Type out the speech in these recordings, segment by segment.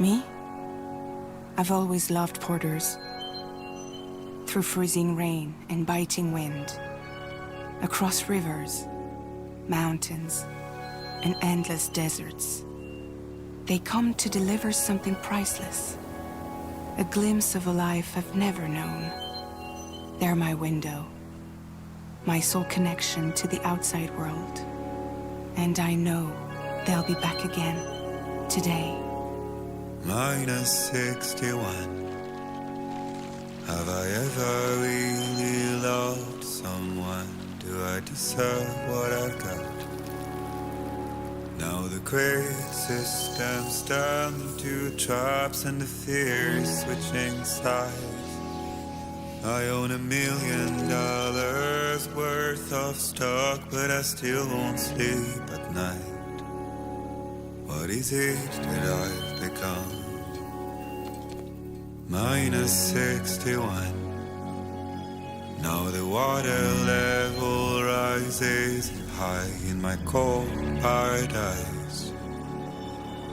Me? I've always loved porters. Through freezing rain and biting wind, across rivers, mountains, and endless deserts, they come to deliver something priceless, a glimpse of a life I've never known. They're my window, my sole connection to the outside world. And I know they'll be back again, today. -61. Have I ever really loved someone? Do I deserve what I've got? Now the great system's turned into traps and the fear is switching sides. I own $1 million worth of stock, but I still won't sleep at night. What is it that I've become? -61. Now the water level rises high in my cold paradise,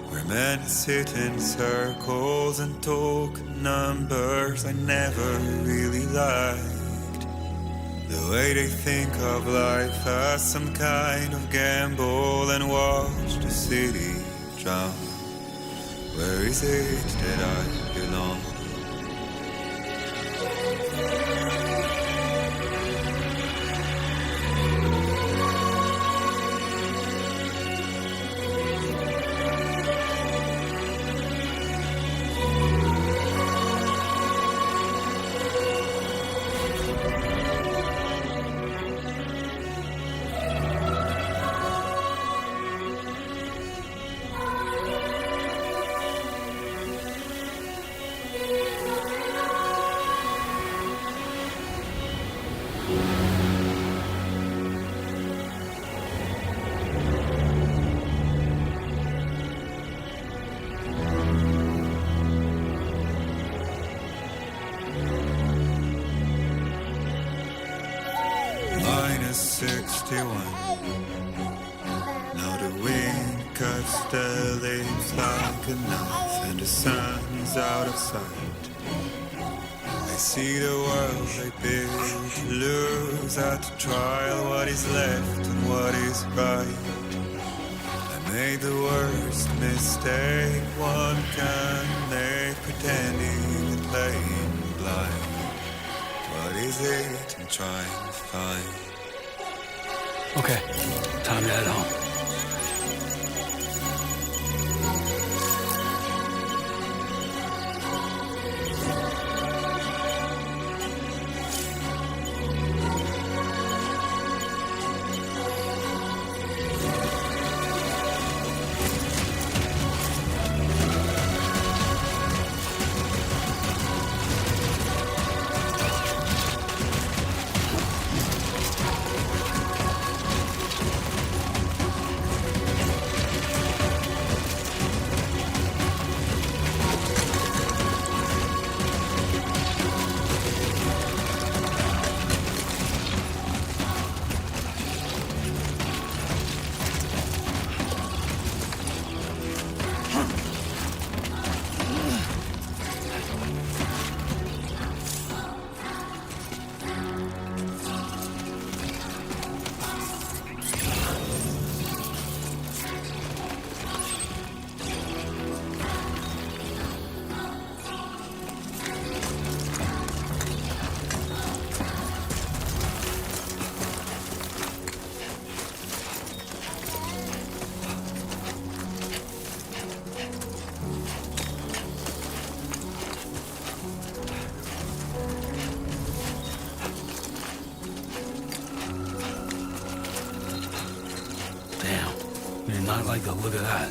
where men sit in circles and talk numbers I never really liked. The way they think of life as some kind of gamble and watch the city drown. Where is it that I belong? -61. Now the wind cuts the leaves like a knife, and the sun is out of sight. I see the world I built to lose at the trial, what is left and what is right. I made the worst mistake one can make, pretending and playing blind. What is it I'm trying to find? Okay, time to head home. Not like the look of that.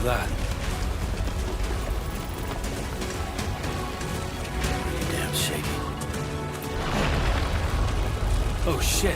with that. Damn shaky. Oh, shit.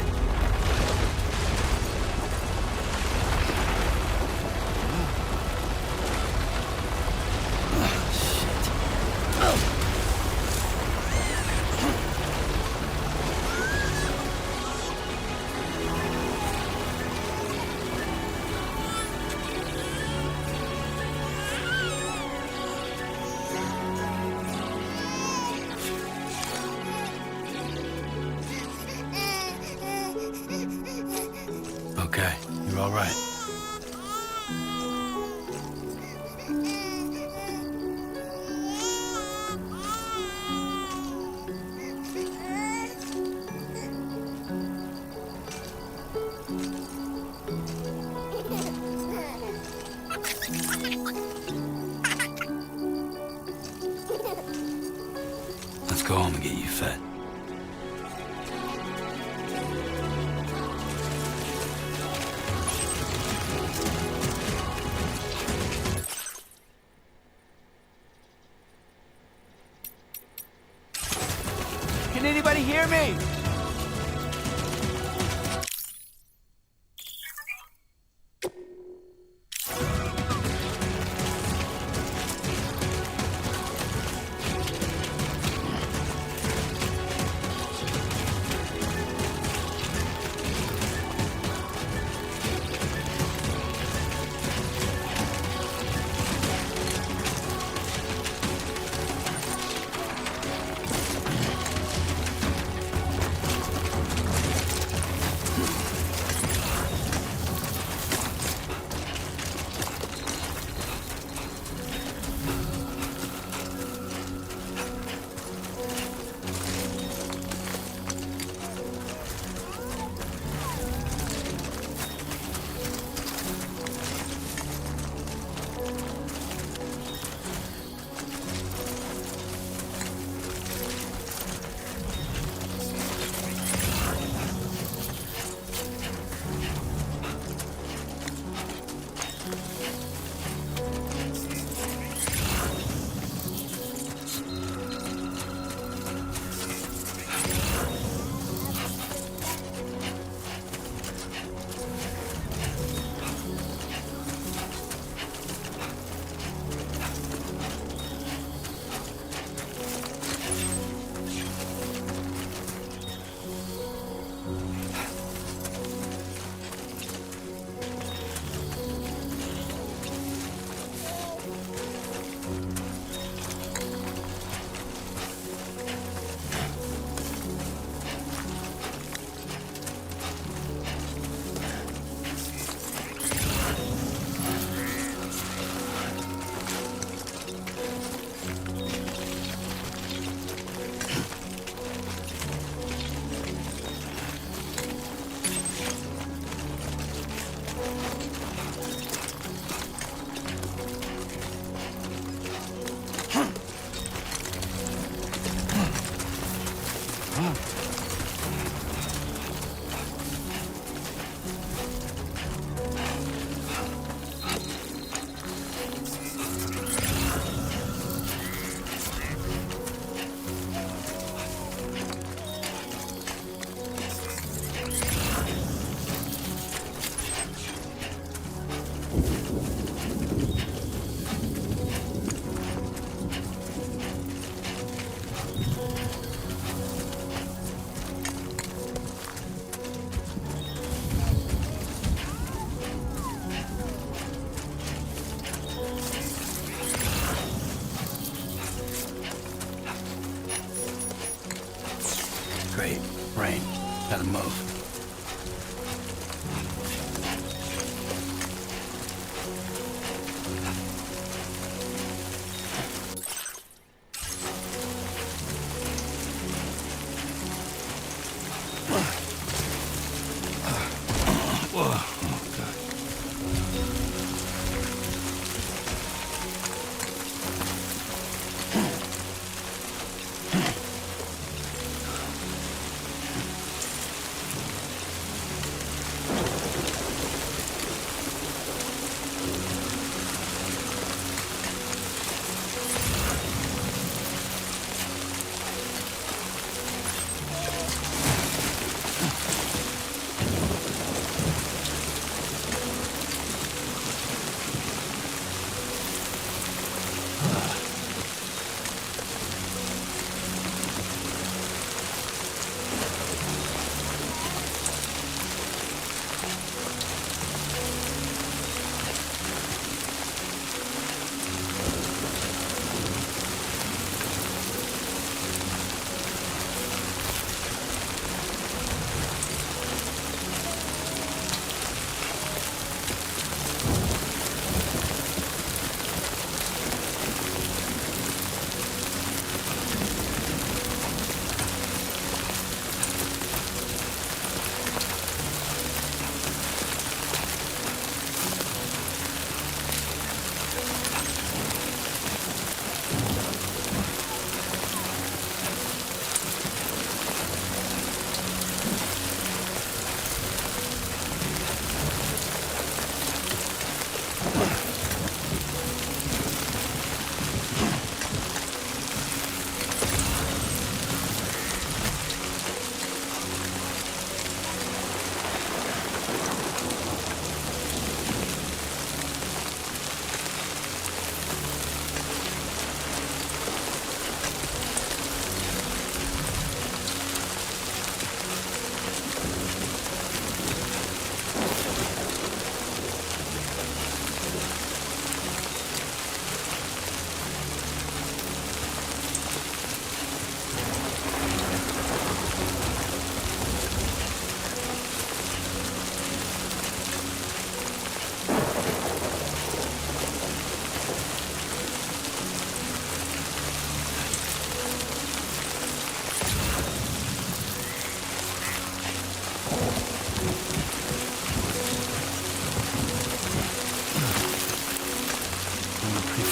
Okay, you're all right. Let's go home and get you fed. Can anybody hear me?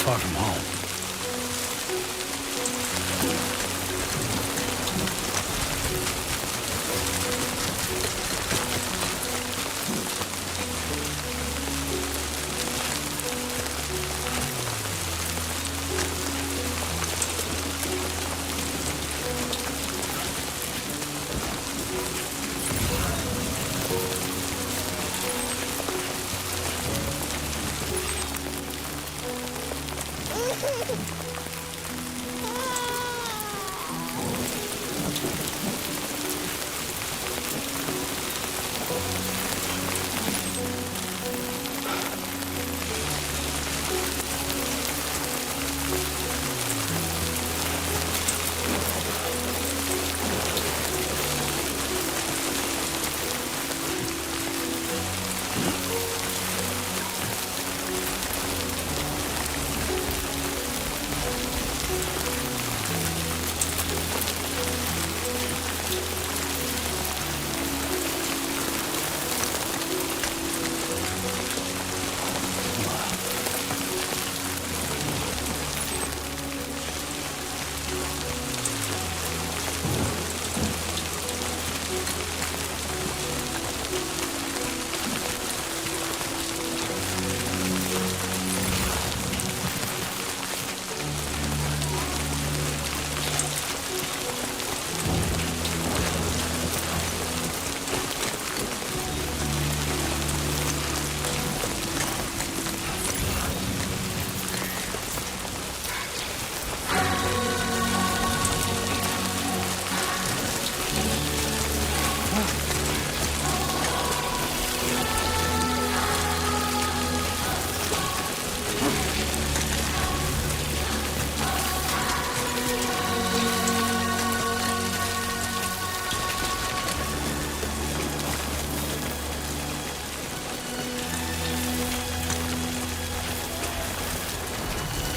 far from home.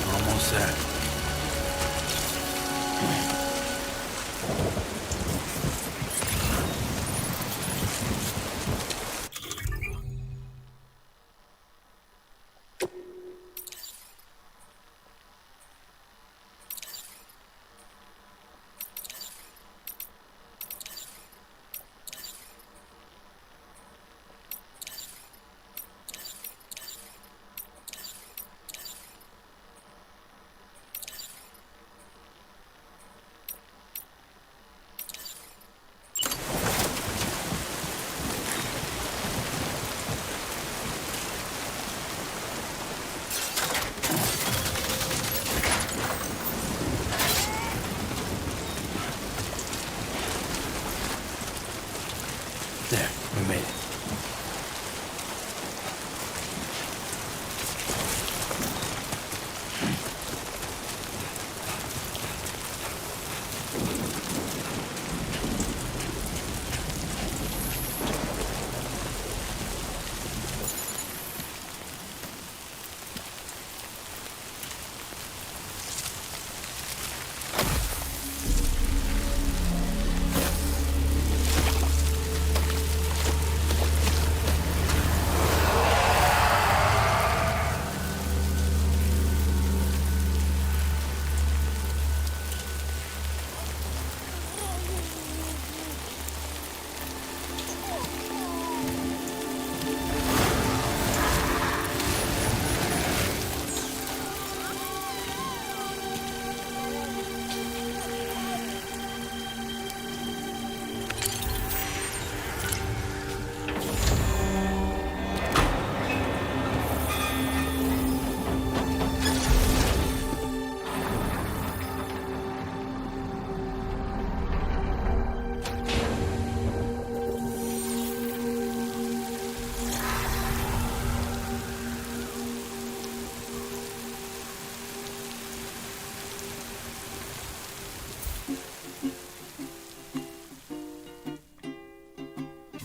Almost there. There, we made it.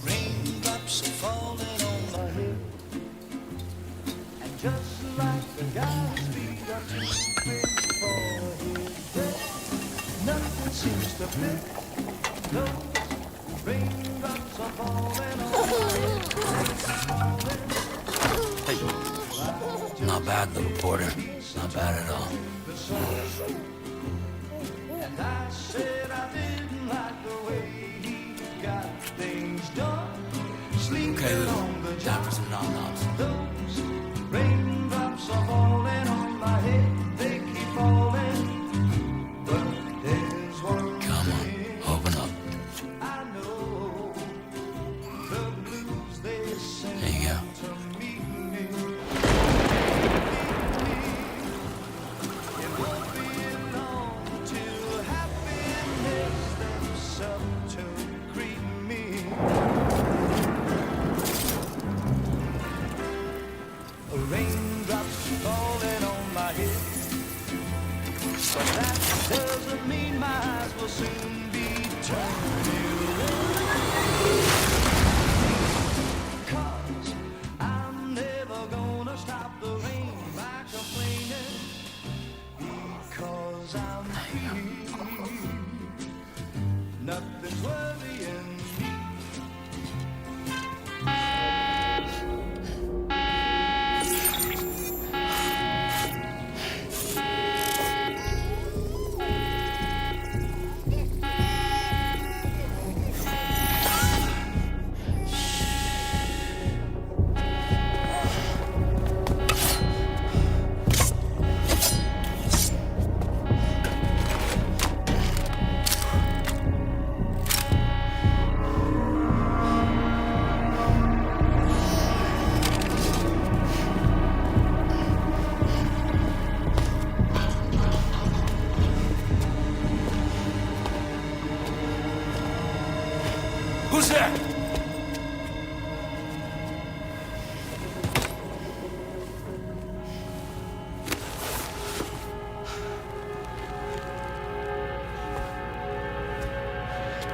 Raindrops are falling on my head, and just like the guy whose feet are too big for his head, nothing seems to fit. Those raindrops are falling on my head. Hey, not bad, little porter. Not bad at all. And I said I didn't like the way he got things done. Sleeping Okay, Lou. on the Time job. for some nom-noms. Those raindrops are falling on my head. They keep falling. But there's one Come on, open up. I know. The blues they sing There you go. to meet me. It won't be long till happiness steps up to greet me. Raindrops falling on my head, but that doesn't mean my eyes will soon be turning red. 'Cause I'm never gonna stop the rain by complaining, because I'm free. Nothing's worrying me. Who's there?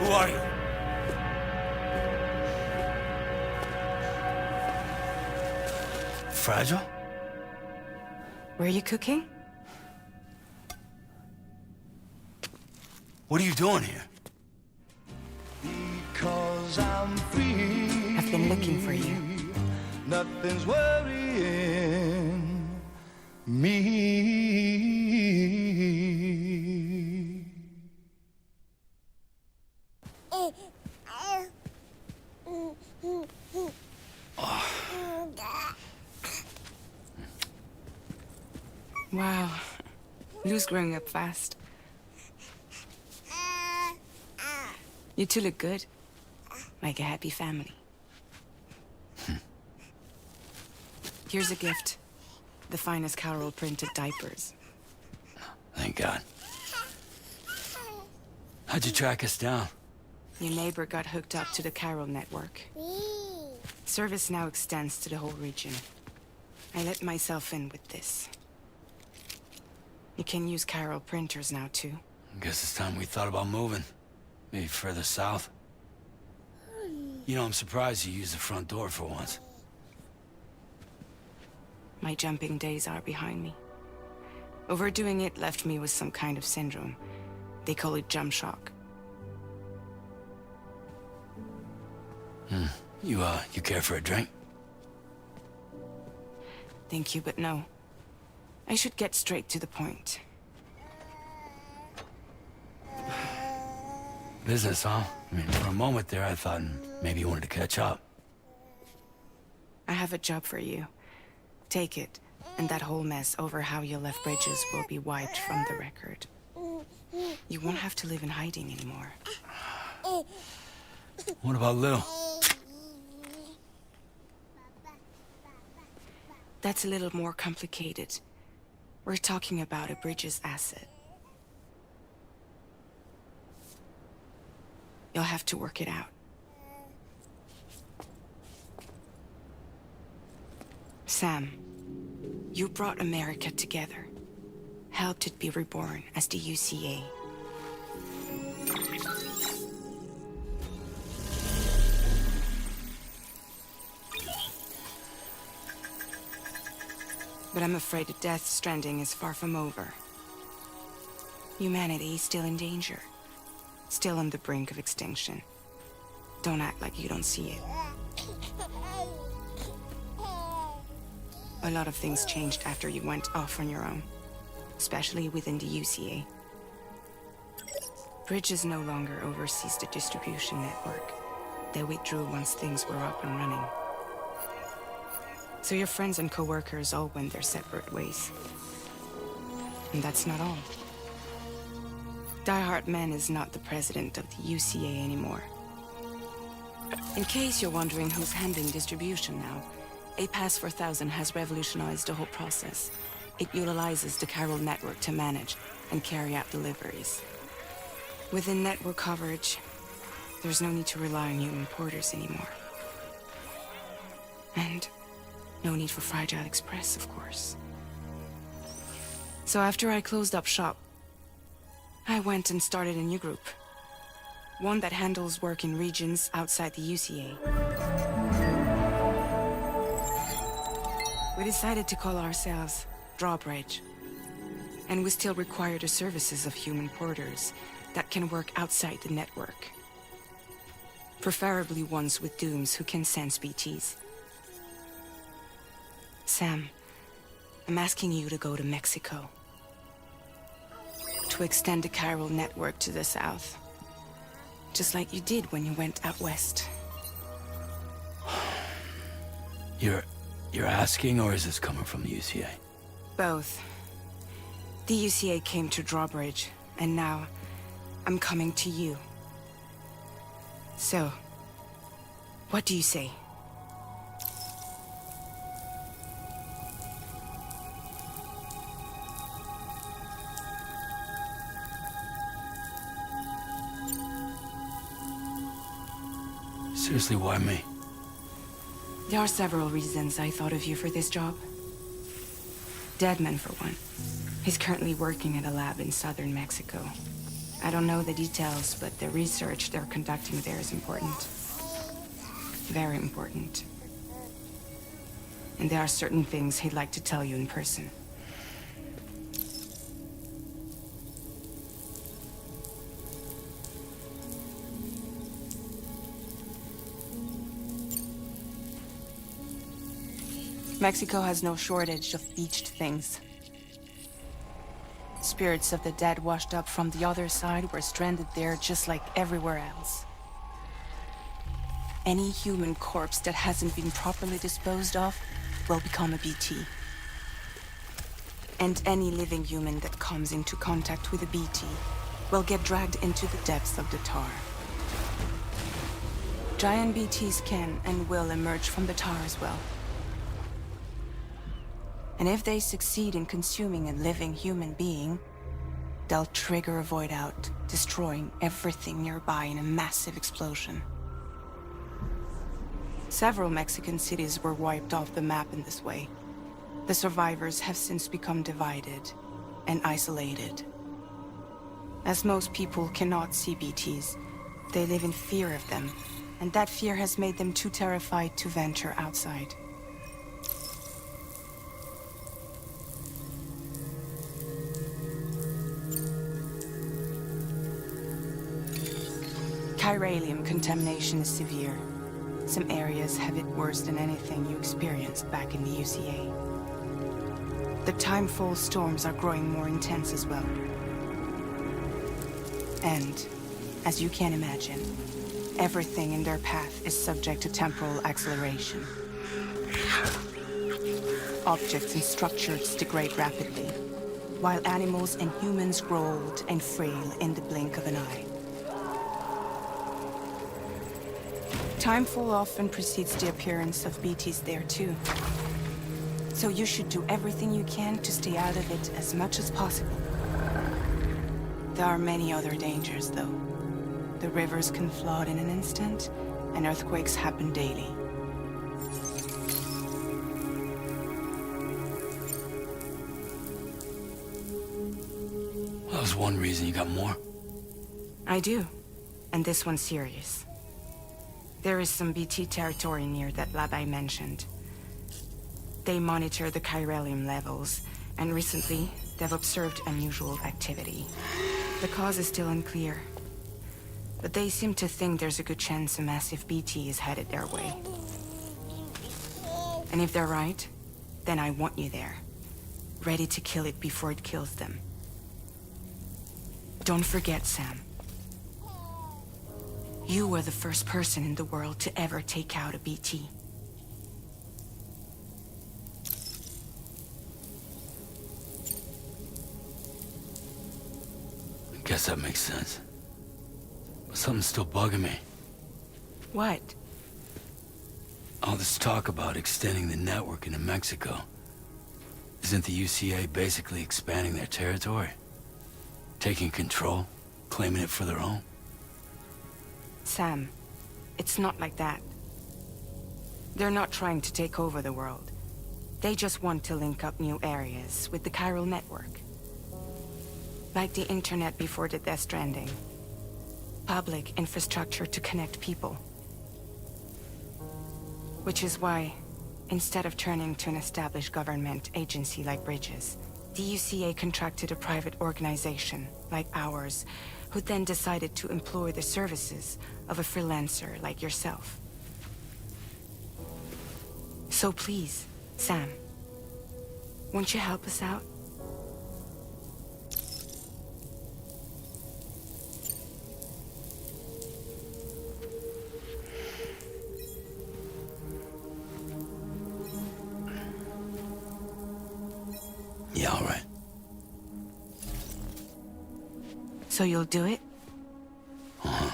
Who are you? Fragile? Were you cooking? What are you doing here? Because I'm free. I've been looking for you. Nothing's worrying me. Wow. Lou's growing up fast. You two look good. Like a happy family. Here's a gift. The finest Carol printed diapers. Thank God. How'd you track us down? Your neighbor got hooked up to the Carol network. Service now extends to the whole region. I let myself in with this. You can use Carol printers now, too. Guess it's time we thought about moving. Maybe further south. You know, I'm surprised you used the front door for once. My jumping days are behind me. Overdoing it left me with some kind of syndrome. They call it jump shock. You care for a drink? Thank you, but no. I should get straight to the point. Business, huh? I mean, for a moment there, I thought maybe you wanted to catch up. I have a job for you. Take it, and that whole mess over how you left Bridges will be wiped from the record. You won't have to live in hiding anymore. What about Lou? That's a little more complicated. We're talking about a Bridges asset. You'll have to work it out. Sam, you brought America together. Helped it be reborn as the UCA. But I'm afraid the death Stranding is far from over. Humanity is still in danger. Still on the brink of extinction. Don't act like you don't see it. a lot of things changed after you went off on your own, especially within the UCA. Bridges no longer oversees the distribution network. They withdrew once things were up and running. So your friends and co-workers all went their separate ways. And that's not all. Die Hartman is not the president of the UCA anymore. In case you're wondering who's handling distribution now, A Pass 4000 has revolutionized the whole process. It utilizes the chiral network to manage and carry out deliveries. Within network coverage, there's no need to rely on human porters anymore. And no need for Fragile Express, of course. So after I closed up shop, I went and started a new group. One that handles work in regions outside the UCA. We decided to call ourselves Drawbridge. And we still require the services of human porters that can work outside the network. Preferably ones with dooms who can sense BTs. Sam, I'm asking you to go to Mexico. To extend the chiral network to the south. Just like you did when you went out west. You're asking, or is this coming from the UCA? Both. The UCA came to Drawbridge, and now I'm coming to you. So, what do you say? Seriously, why me? There are several reasons I thought of you for this job. Deadman, for one. He's currently working at a lab in southern Mexico. I don't know the details, but the research they're conducting there is important. Very important. And there are certain things he'd like to tell you in person. Mexico has no shortage of beached things. Spirits of the dead washed up from the other side were stranded there just like everywhere else. Any human corpse that hasn't been properly disposed of will become a BT. And any living human that comes into contact with a BT will get dragged into the depths of the tar. Giant BTs can and will emerge from the tar as well. And if they succeed in consuming a living human being, they'll trigger a void out, destroying everything nearby in a massive explosion. Several Mexican cities were wiped off the map in this way. The survivors have since become divided and isolated. As most people cannot see BTs, they live in fear of them, and that fear has made them too terrified to venture outside. Chiralium contamination is severe. Some areas have it worse than anything you experienced back in the UCA. The timefall storms are growing more intense as well. And, as you can imagine, everything in their path is subject to temporal acceleration. Objects and structures degrade rapidly, while animals and humans grow old and frail in the blink of an eye. Timefall often precedes the appearance of BTs there too. So you should do everything you can to stay out of it as much as possible. There are many other dangers though. The rivers can flood in an instant, and earthquakes happen daily. That was one reason. You got more? I do, and this one's serious. There is some BT territory near that lab I mentioned. They monitor the chiralium levels, and recently, they've observed unusual activity. The cause is still unclear, but they seem to think there's a good chance a massive BT is headed their way. And if they're right, then I want you there, ready to kill it before it kills them. Don't forget, Sam. You were the first person in the world to ever take out a BT. I guess that makes sense. But something's still bugging me. What? All this talk about extending the network into Mexico. Isn't the UCA basically expanding their territory? Taking control? Claiming it for their own? Sam, it's not like that. They're not trying to take over the world. They just want to link up new areas with the chiral network. Like the internet before the Death Stranding. Public infrastructure to connect people. Which is why, instead of turning to an established government agency like Bridges, the UCA contracted a private organization, like ours, who then decided to employ the services of a freelancer like yourself. So please, Sam, won't you help us out? Yeah, all right. So you'll do it? Uh-huh.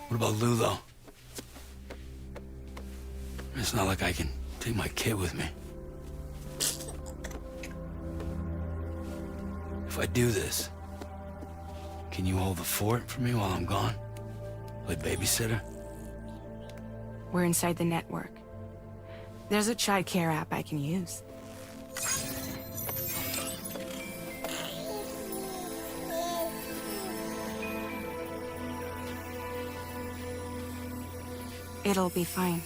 What about Lou, though? It's not like I can take my kid with me. If I do this, can you hold the fort for me while I'm gone? Play babysitter? We're inside the network. There's a child care app I can use. It'll be fine.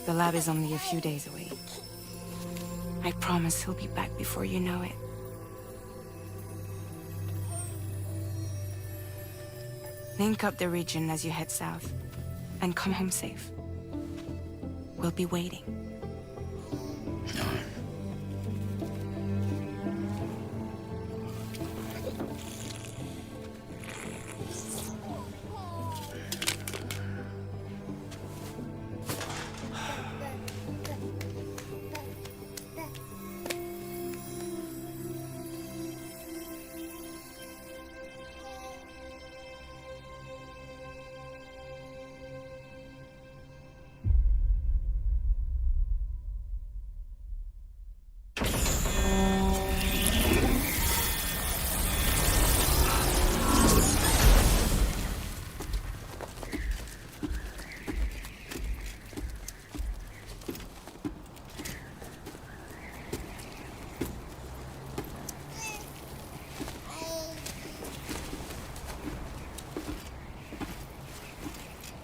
The lab is only a few days away. I promise he'll be back before you know it. Link up the region as you head south, and come home safe. We'll be waiting. All right.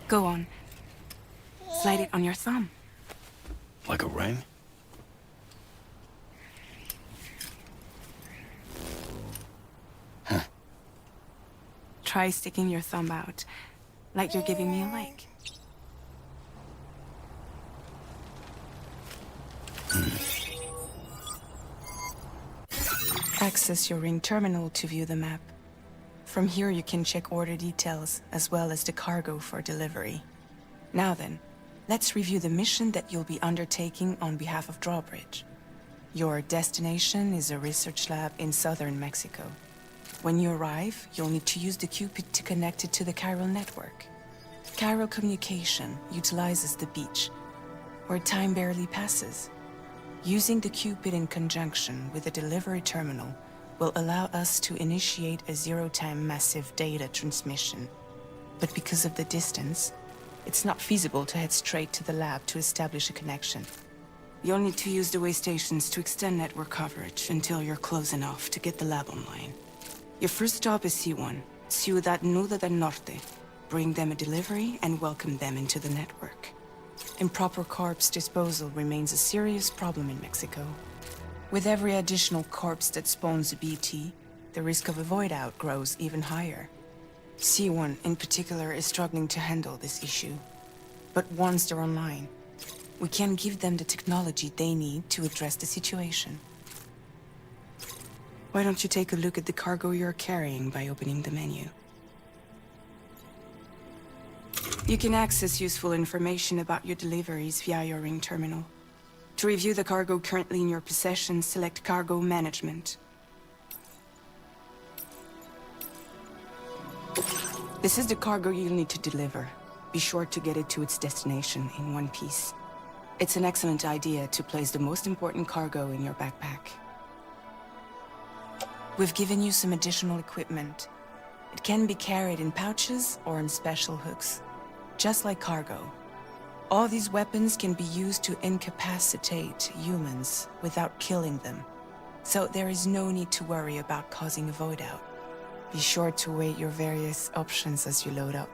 Go on. Slide it on your thumb. Like a ring? Huh. Try sticking your thumb out, like you're giving me a like. Access your ring terminal to view the map. From here you can check order details, as well as the cargo for delivery. Now then, let's review the mission that you'll be undertaking on behalf of Drawbridge. Your destination is a research lab in southern Mexico. When you arrive, you'll need to use the Cupid to connect it to the chiral network. Chiral communication utilizes the beach, where time barely passes. Using the Cupid in conjunction with the delivery terminal will allow us to initiate a zero-time massive data transmission. But because of the distance, it's not feasible to head straight to the lab to establish a connection. You'll need to use the way stations to extend network coverage until you're close enough to get the lab online. Your first stop is C1, Ciudad Nuda del Norte. Bring them a delivery and welcome them into the network. Improper corpse disposal remains a serious problem in Mexico. With every additional corpse that spawns a BT, the risk of a void out grows even higher. C1 in particular is struggling to handle this issue. But once they're online, we can give them the technology they need to address the situation. Why don't you take a look at the cargo you're carrying by opening the menu? You can access useful information about your deliveries via your ring terminal. To review the cargo currently in your possession, select Cargo Management. This is the cargo you'll need to deliver. Be sure to get it to its destination in one piece. It's an excellent idea to place the most important cargo in your backpack. We've given you some additional equipment. It can be carried in pouches or in special hooks, just like cargo. All these weapons can be used to incapacitate humans without killing them, so there is no need to worry about causing a void out. Be sure to weigh your various options as you load up.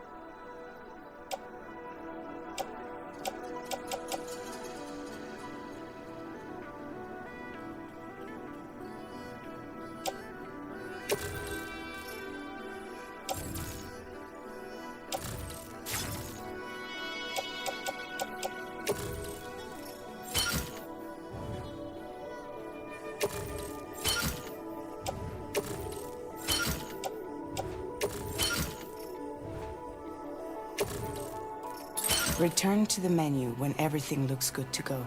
Return to the menu when everything looks good to go.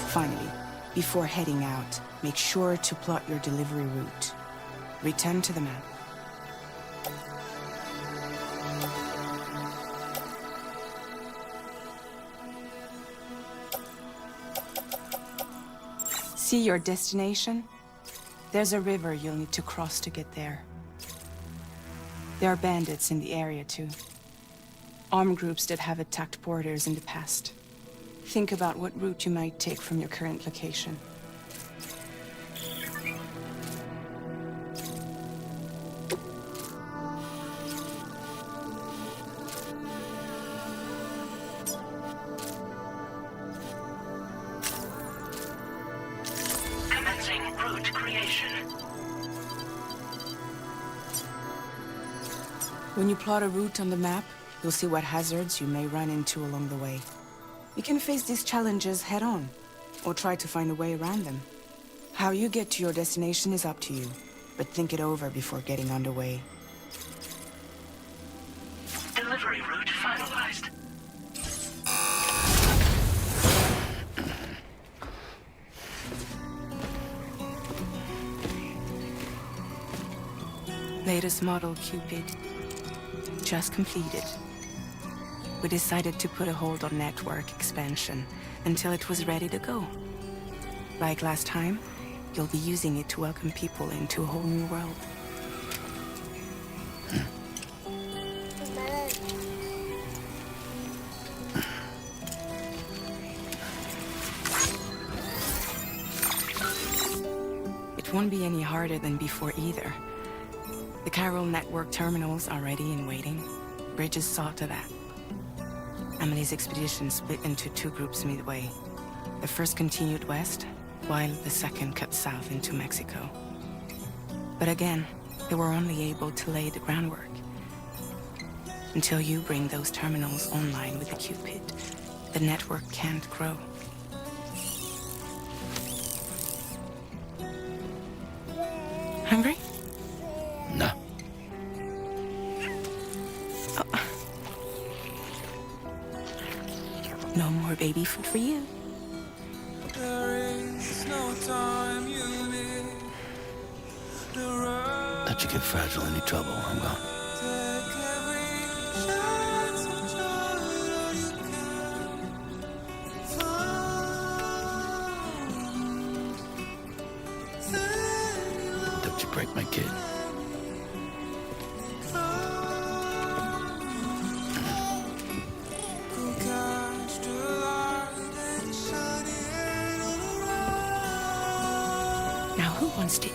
Finally, before heading out, make sure to plot your delivery route. Return to the map. See your destination? There's a river you'll need to cross to get there. There are bandits in the area too. Armed groups that have attacked porters in the past. Think about what route you might take from your current location. Route creation. When you plot a route on the map, you'll see what hazards you may run into along the way. You can face these challenges head-on, or try to find a way around them. How you get to your destination is up to you, but think it over before getting underway. Delivery route finalized. Latest model Cupid. Just completed. We decided to put a hold on network expansion until it was ready to go. Like last time, you'll be using it to welcome people into a whole new world. It won't be any harder than before either. The Chiral network terminals are ready and waiting. Bridges saw to that. Emily's expedition split into two groups midway. The first continued west, while the second cut south into Mexico. But again, they were only able to lay the groundwork. Until you bring those terminals online with the Cupid, the network can't grow. Hungry? No. No more baby food for you. Let you get fragile any trouble, I'm gone. Don't you break my kid. Now who wants to eat?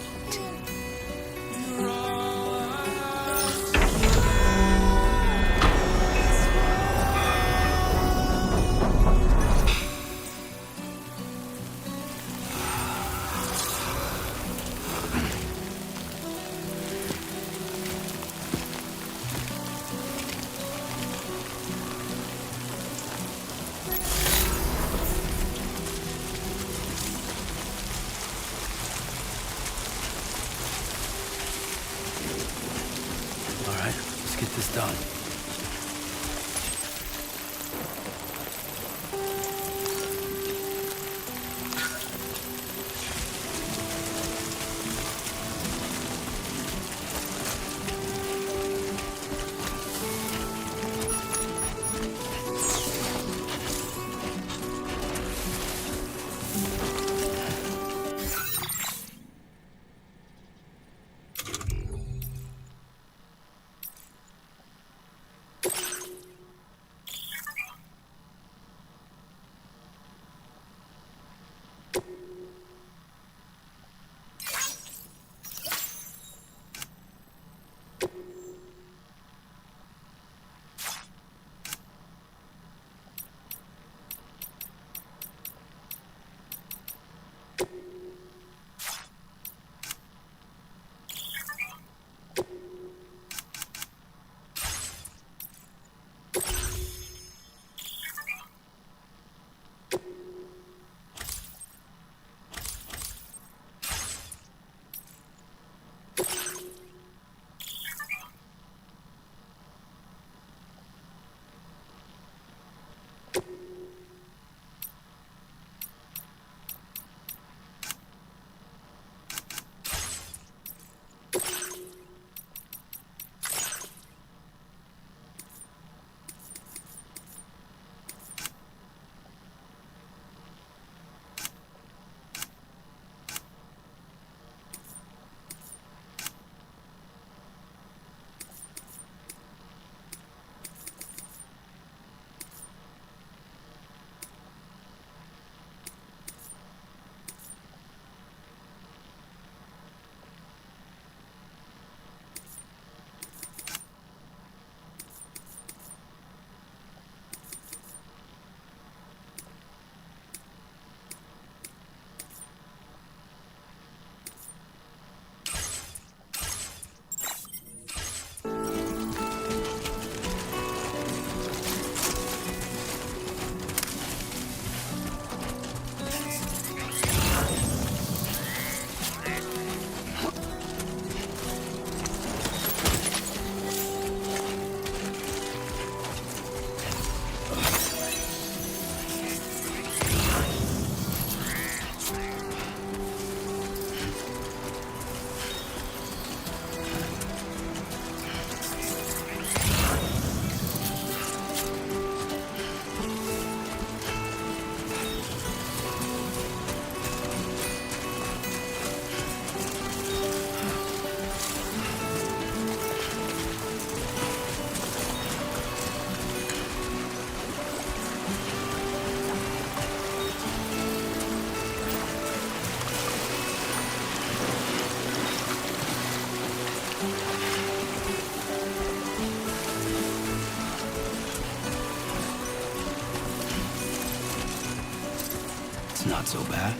That's not so bad.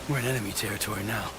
We're in enemy territory now.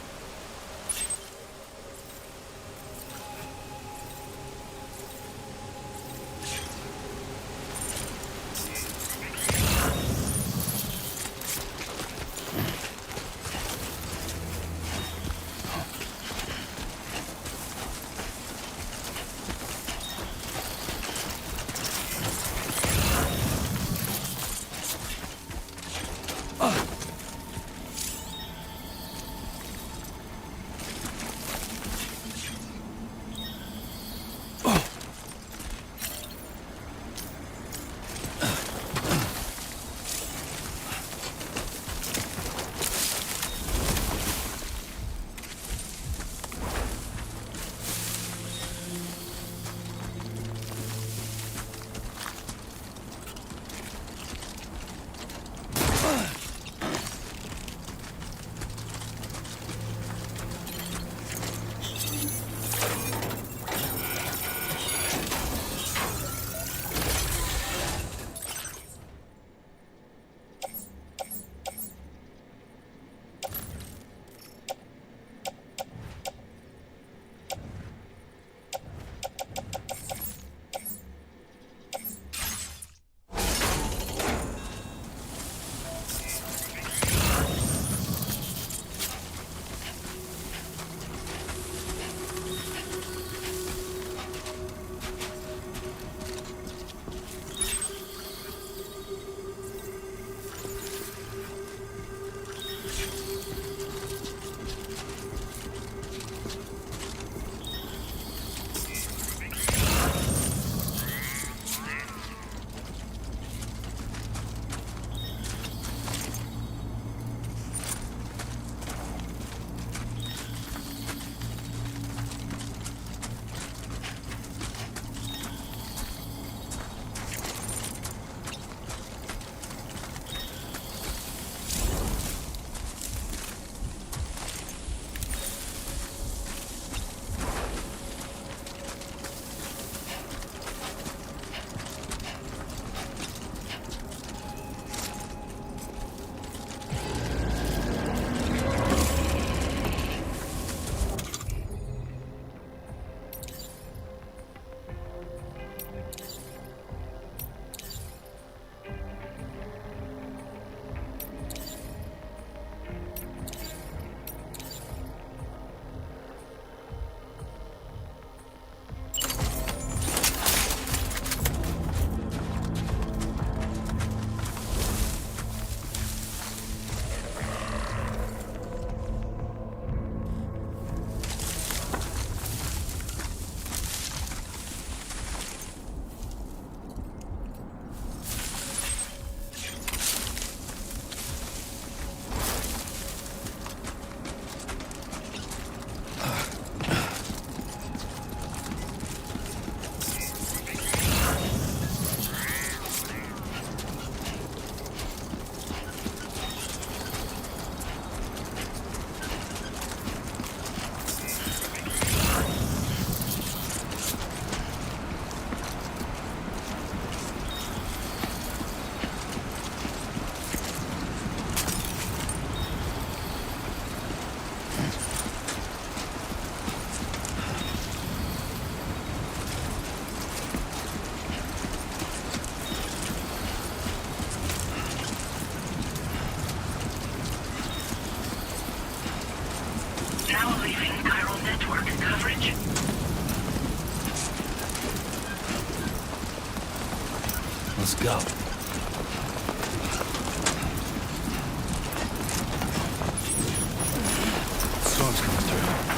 Let's go. Storm's coming through.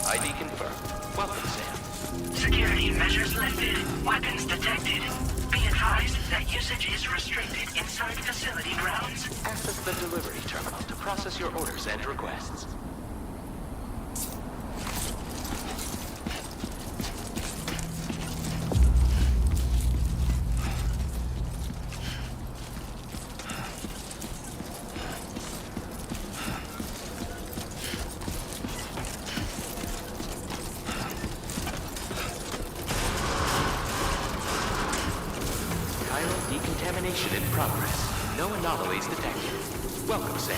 ID confirmed. Welcome, Sam. Security measures lifted. Weapons detected. Be advised that usage is restricted inside facility grounds. Access the delivery terminal to process your orders and requests. Decontamination in progress. No anomalies detected. Welcome, Sam.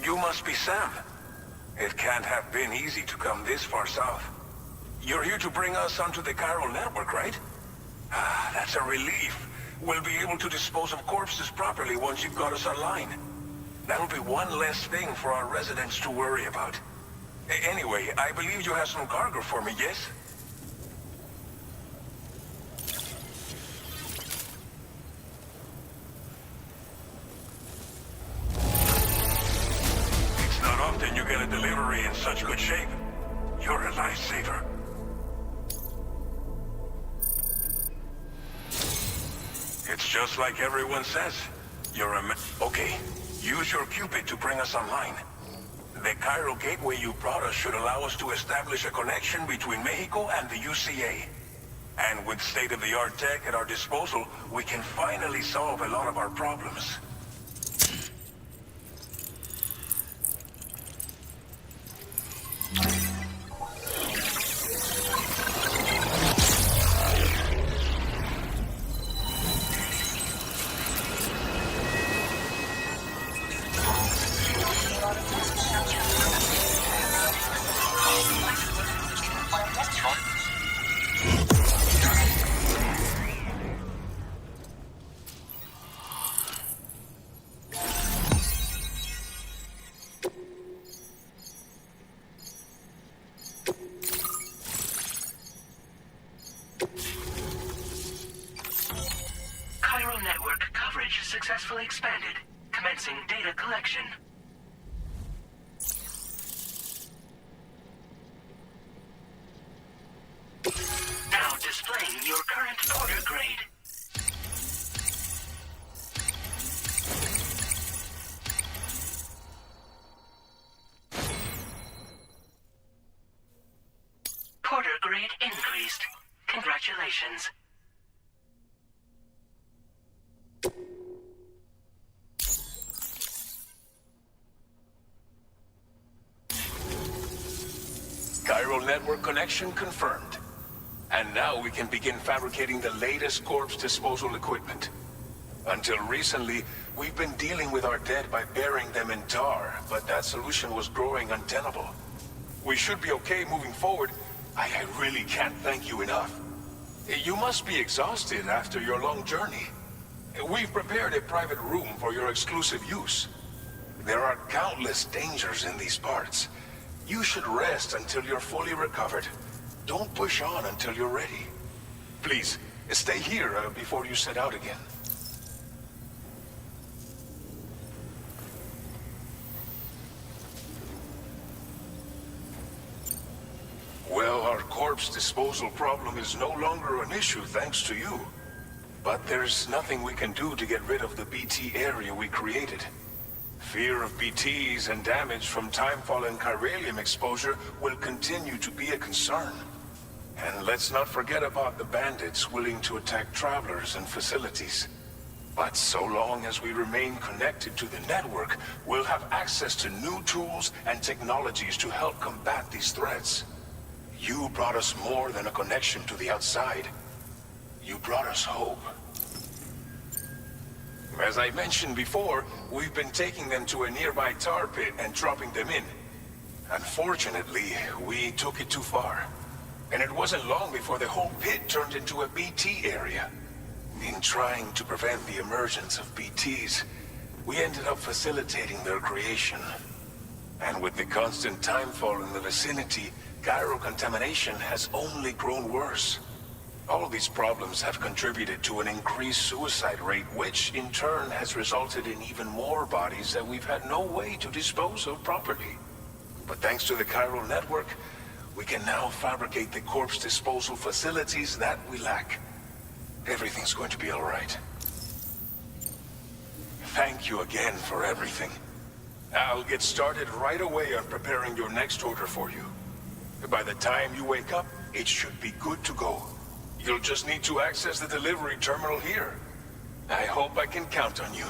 You must be Sam. It can't have been easy to come this far south. You're here to bring us onto the chiral network, right? Ah, that's a relief. We'll be able to dispose of corpses properly once you've got us online. That'll be one less thing for our residents to worry about. Anyway, I believe you have some cargo for me, yes? It's not often you get a delivery in such good shape. You're a lifesaver. It's just like everyone says. You're a Okay, use your Cupid to bring us online. The chiral gateway you brought us should allow us to establish a connection between Mexico and the UCA. And with state-of-the-art tech at our disposal, we can finally solve a lot of our problems. Chiral network coverage successfully expanded. Commencing data collection. Now displaying your current order grade. Porter grade increased. Congratulations. Chiral network connection confirmed. And now we can begin fabricating the latest corpse disposal equipment. Until recently, we've been dealing with our dead by burying them in tar, but that solution was growing untenable. We should be okay moving forward. I really can't thank you enough. You must be exhausted after your long journey. We've prepared a private room for your exclusive use. There are countless dangers in these parts. You should rest until you're fully recovered. Don't push on until you're ready. Please, stay here before you set out again. Well, our corpse disposal problem is no longer an issue thanks to you. But there's nothing we can do to get rid of the BT area we created. Fear of BTs and damage from timefall and chiralium exposure will continue to be a concern. And let's not forget about the bandits willing to attack travelers and facilities. But so long as we remain connected to the network, we'll have access to new tools and technologies to help combat these threats. You brought us more than a connection to the outside. You brought us hope. As I mentioned before, we've been taking them to a nearby tar pit and dropping them in. Unfortunately, we took it too far. And it wasn't long before the whole pit turned into a BT area. In trying to prevent the emergence of BTs, we ended up facilitating their creation. And with the constant timefall in the vicinity, chiral contamination has only grown worse. All these problems have contributed to an increased suicide rate, which in turn has resulted in even more bodies that we've had no way to dispose of properly. But thanks to the chiral network, we can now fabricate the corpse disposal facilities that we lack. Everything's going to be all right. Thank you again for everything. I'll get started right away on preparing your next order for you. By the time you wake up, it should be good to go. You'll just need to access the delivery terminal here. I hope I can count on you.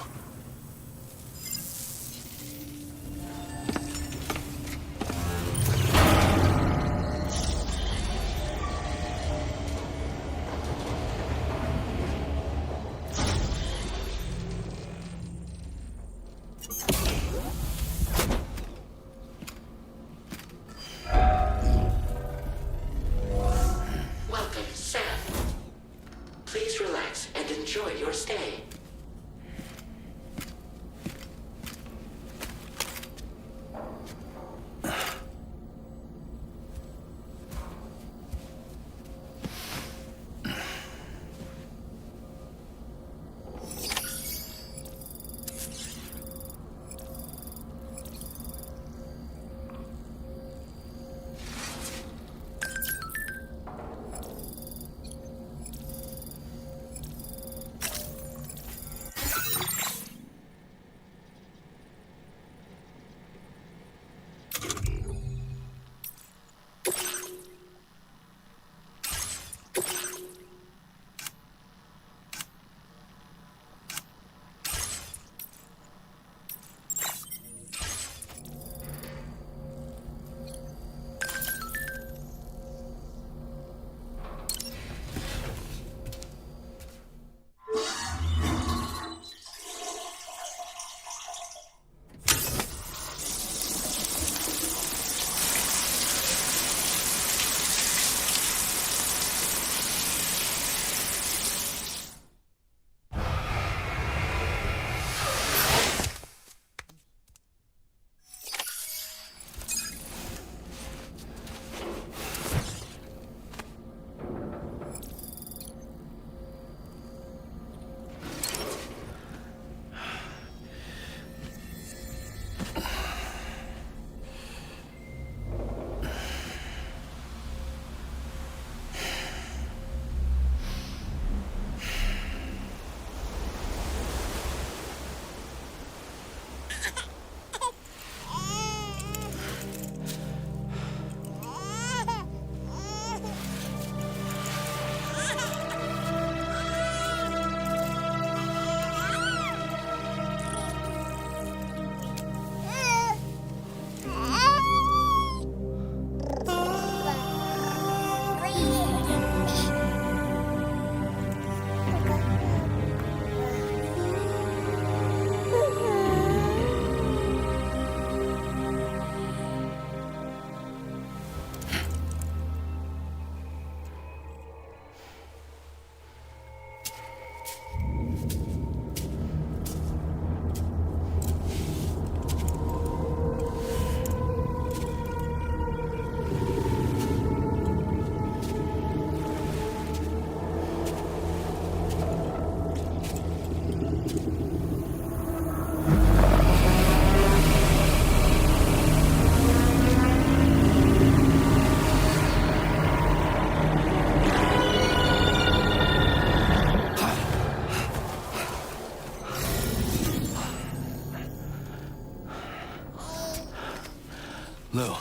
Lou,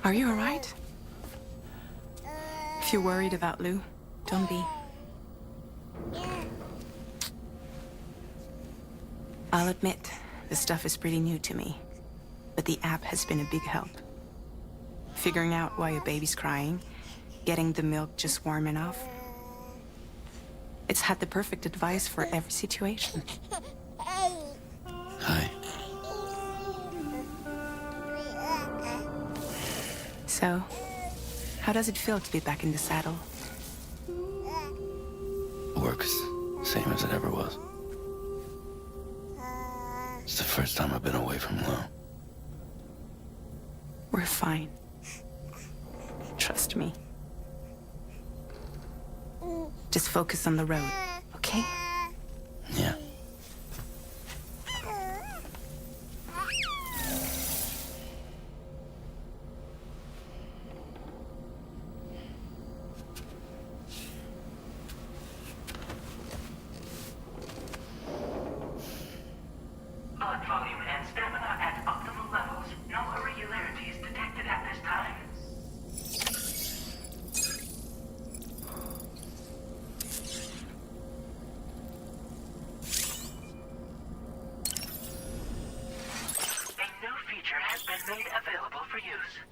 Are you alright? If you're worried about Lou, don't be. I'll admit, this stuff is pretty new to me, but the app has been a big help. Figuring out why a baby's crying, getting the milk just warm enough. It's had the perfect advice for every situation. hi. So, how does it feel to be back in the saddle? Works, same as it ever was. It's the first time I've been away from Lou. We're fine. Trust me. Just focus on the road, okay? Yeah. Blood volume and stamina at optimal levels. No irregularities detected at this time. A new feature has been made available for use.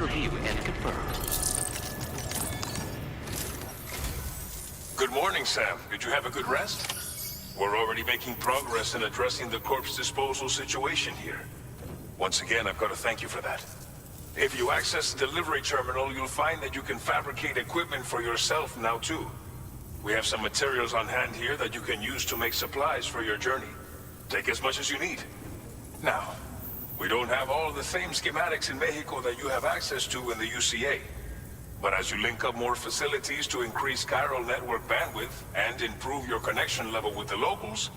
Let's review and confirm. Good morning, Sam. Did you have a good rest? We're already making progress in addressing the corpse disposal situation here. Once again, I've got to thank you for that. If you access the delivery terminal, you'll find that you can fabricate equipment for yourself now too. We have some materials on hand here that you can use to make supplies for your journey. Take as much as you need. Now, we don't have all the same schematics in Mexico that you have access to in the UCA. But as you link up more facilities to increase chiral network bandwidth and improve your connection level with the locals,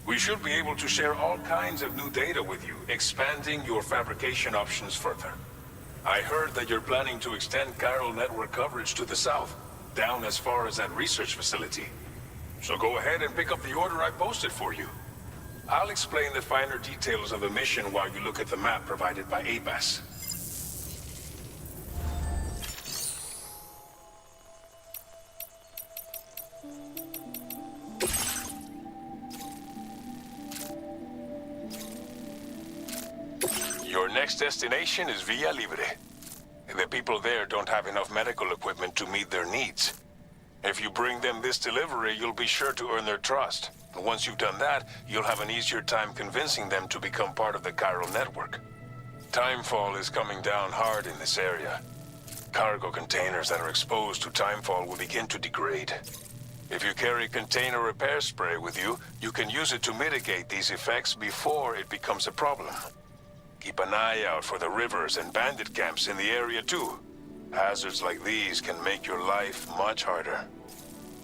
we should be able to share all kinds of new data with you, expanding your fabrication options further. I heard that you're planning to extend chiral network coverage to the south, down as far as that research facility. So go ahead and pick up the order I posted for you. I'll explain the finer details of the mission while you look at the map provided by ABAS. Your next destination is Villa Libre. The people there don't have enough medical equipment to meet their needs. If you bring them this delivery, you'll be sure to earn their trust. And once you've done that, you'll have an easier time convincing them to become part of the chiral network. Timefall is coming down hard in this area. Cargo containers that are exposed to timefall will begin to degrade. If you carry container repair spray with you, you can use it to mitigate these effects before it becomes a problem. Keep an eye out for the rivers and bandit camps in the area too. Hazards like these can make your life much harder.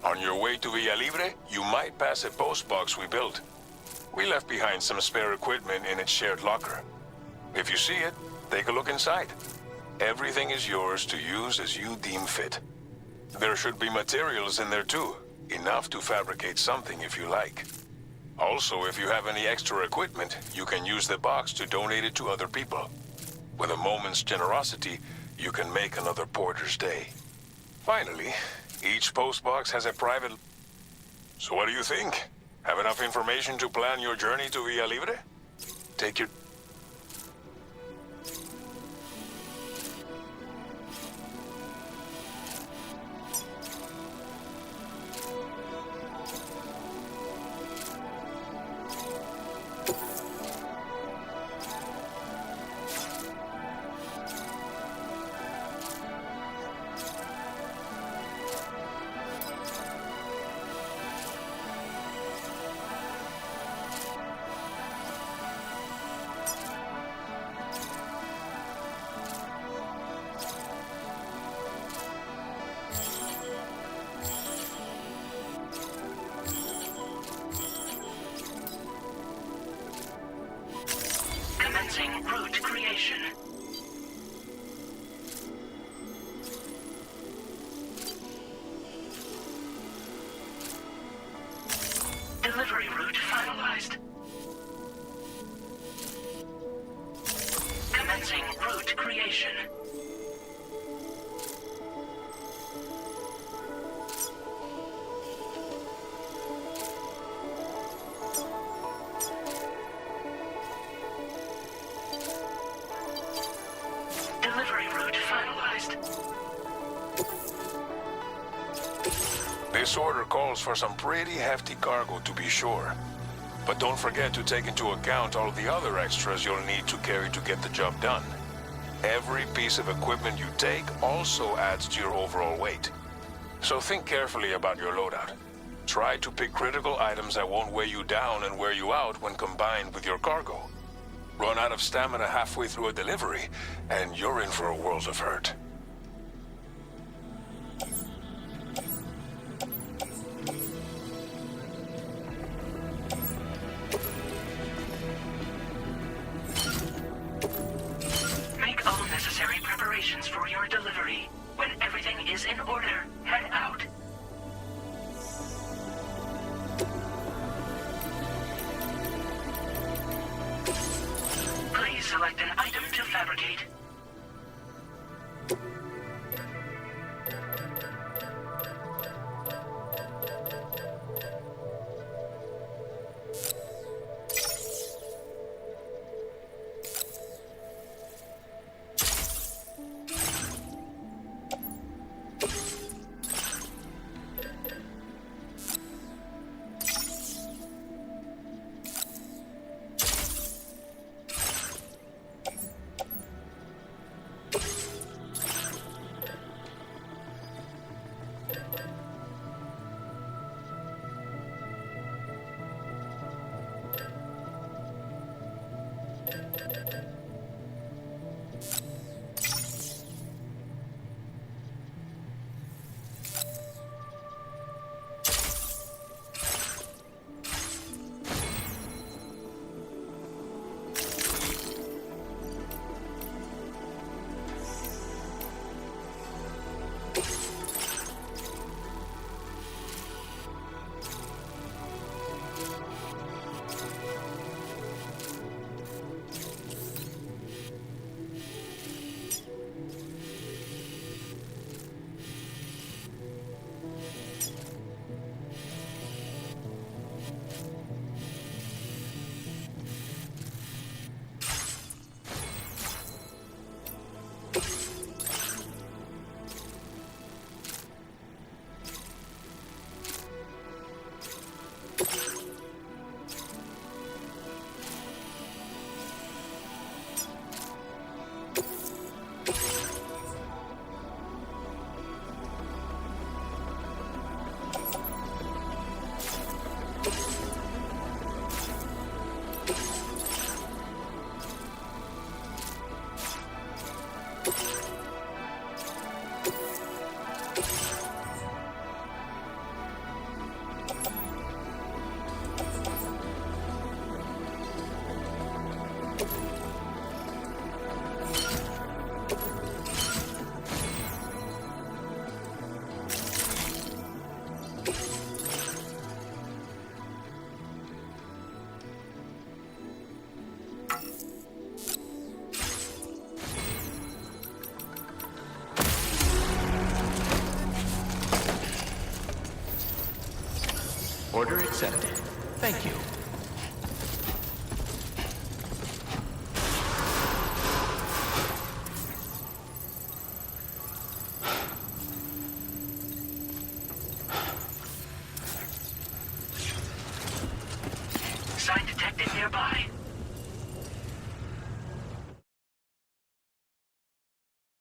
On your way to Villa Libre, you might pass a post box we built. We left behind some spare equipment in its shared locker. If you see it, take a look inside. Everything is yours to use as you deem fit. There should be materials in there too, enough to fabricate something if you like. Also, if you have any extra equipment, you can use the box to donate it to other people. With a moment's generosity, you can make another porter's day. Finally, each postbox has a private... So what do you think? Have enough information to plan your journey to Villa Libre? Take your... Commencing route creation. Delivery route finalized. Commencing route creation. Delivery route finalized. This order calls for some pretty hefty cargo to be sure. But don't forget to take into account all the other extras you'll need to carry to get the job done. Every piece of equipment you take also adds to your overall weight. So think carefully about your loadout. Try to pick critical items that won't weigh you down and wear you out when combined with your cargo. Run out of stamina halfway through a delivery, and you're in for a world of hurt. Make all necessary preparations for your delivery. When everything is in order, head out. Please select an item to fabricate. Order accepted. Thank you. Sign detected nearby.